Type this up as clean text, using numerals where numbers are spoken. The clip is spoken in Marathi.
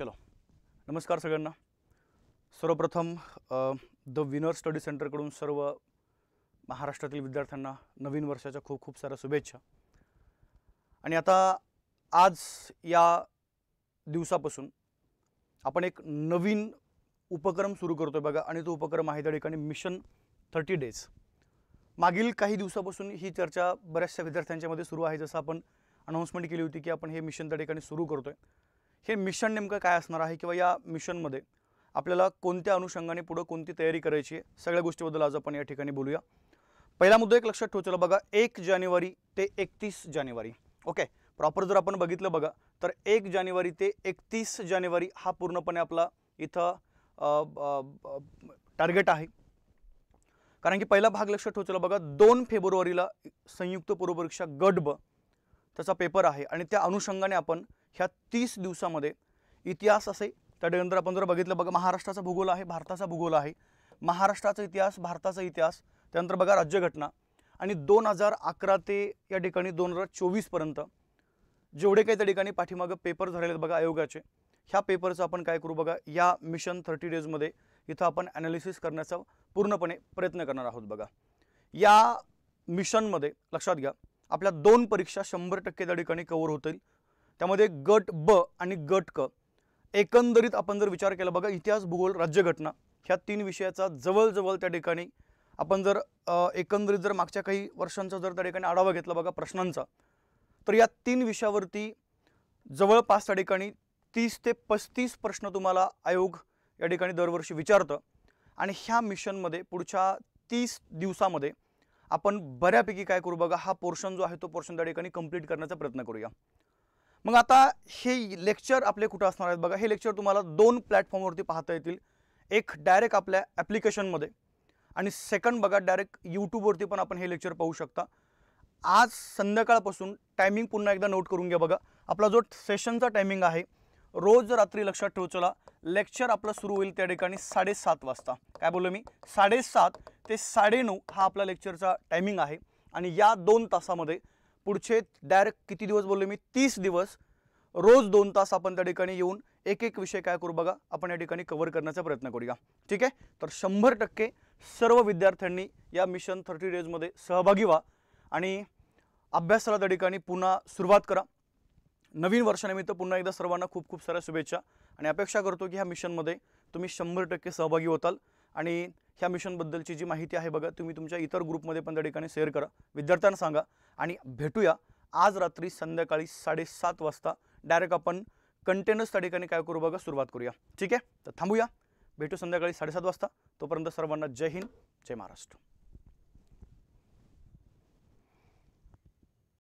चलो नमस्कार सगळ्यांना। सर्वप्रथम द विनर स्टडी सेंटरकडून सर्व महाराष्ट्रातील विद्यार्थ्यांना नवीन वर्षाच्या खूप खूप साऱ्या शुभेच्छा। आणि आता आज या दिवसापासून आपण एक नवीन उपक्रम सुरू करतोय बघा, आणि तो उपक्रम आहे त्या ठिकाणी मिशन 30 डेज। मागील काही दिवसापासून ही चर्चा बऱ्याचशा विद्यार्थ्यांच्या मध्ये सुरू आहे, जसं आपण अनाउन्समेंट केली होती की आपण हे मिशन त्या ठिकाणी सुरू करतोय। हे मिशन नेमकं काय असणार आहे किंवा या मिशनमध्ये आपल्याला कोणत्या अनुषंगाने पुढे कोणती तयारी करायची आहे, सगळ्या गोष्टीबद्दल आज आपण या ठिकाणी बोलूया। पहिला मुद्दा एक लक्षात ठेवा बघा, 1 जानेवारी ते 31 जानेवारी। ओके, प्रॉपर जर आपण बघितलं बघा तर 1 जानेवारी ते 31 जानेवारी हा पूर्णपणे आपला इथं टार्गेट आहे। कारण की पहिला भाग लक्षात ठेवा बघा, 2 फेब्रुवारीला संयुक्त पूर्व परीक्षा गट ब त्याचा पेपर आहे, आणि त्या अनुषंगाने आपण ह्या 30 दिवसामध्ये इतिहास असे, त्यानंतर आपण जर बघितलं बघा महाराष्ट्राचा भूगोल आहे, भारताचा भूगोल आहे, महाराष्ट्राचा इतिहास, भारताचा इतिहास, त्यानंतर बघा राज्यघटना, आणि 2011 ते या ठिकाणी 2024 पर्यंत जेवढे काही त्या ठिकाणी पाठीमागे पेपर झालेले बघा आयोगाचे, ह्या पेपरचं आपण काय करू बघा, या मिशन 30 डेज मध्ये इथं आपण ॲनालिसिस करण्याचा पूर्णपणे प्रयत्न करणार आहोत बघा। या मिशन मध्ये लक्षात घ्या, आपल्या 2 परीक्षा 100% त्या ठिकाणी कव्हर होतील। त्यामध्ये गट ब आणि गट क एकंदरीत आपण जर विचार केला बघा, इतिहास, भूगोल, राज्यघटना ह्या 3 विषयाचा जवळजवळ त्या ठिकाणी आपण जर एकंदरीत जर मागच्या काही वर्षांचा जर त्या ठिकाणी आढावा घेतला बघा प्रश्नांचा, तर या 3 विषयावरती जवळपास त्या ठिकाणी 30 ते 35 प्रश्न तुम्हाला आयोग या ठिकाणी दरवर्षी विचारतं। आणि ह्या मिशनमध्ये पुढच्या 30 दिवसामध्ये आपण बऱ्यापैकी काय करू बघा, हा पोर्शन जो आहे तो पोर्शन त्या ठिकाणी कंप्लीट करण्याचा प्रयत्न करूया। मग आता हे लेक्चर आपले कुठे असणार आहेत बघा, हे लेक्चर तुम्हाला 2 प्लॅटफॉर्मवरती पाहता येतील। एक डायरेक्ट आपल्या ॲप्लिकेशनमध्ये, आणि सेकंड बघा डायरेक्ट यूट्यूबवरती पण आपण हे लेक्चर पाहू शकता। आज संध्याकाळपासून टायमिंग पुन्हा एकदा नोट करून घ्या बघा, आपला जो सेशनचा टायमिंग आहे रोज रात्री लक्षात ठेवू, चला लेक्चर आपलं सुरू होईल त्या ठिकाणी 7:30 वाजता। काय बोललो मी, 7:30 ते 9:30 हा आपला लेक्चरचा टायमिंग आहे। आणि या 2 तासामध्ये पुढचे डायरेक्ट किती दिवस बोललो मी, 30 दिवस, रोज 2 तास आपण त्या ठिकाणी येऊन एक विषय काय करू बघा, आपण या ठिकाणी कव्हर करण्याचा प्रयत्न करूया। ठीक आहे, तर 100% सर्व विद्यार्थ्यांनी या मिशन 30 डेज मध्ये सहभागी व्हा आणि अभ्यासाला त्या ठिकाणी पुन्हा सुरुवात करा। नवीन वर्षानिमित्त पुन्हा एकदा सर्वांना खूप खूप साऱ्या शुभेच्छा, आणि अपेक्षा करतो की ह्या मिशनमध्ये तुम्ही 100% सहभागी होताल। आणि ह्या मिशनबद्दलची जी माहिती आहे बघा, तुम्ही तुमच्या इतर ग्रुपमध्ये पण त्या ठिकाणी शेअर करा, विद्यार्थ्यांना सांगा, आणि भेटूया आज रात्री संध्याकाळी 7:30 वाजता। डायरेक्ट आपण कंटेनर्स त्या ठिकाणी काय करू बघा, सुरुवात करूया। ठीक आहे, तर थांबूया, भेटू संध्याकाळी 7:30 वाजता। तोपर्यंत सर्वांना जय हिंद, जय महाराष्ट्र।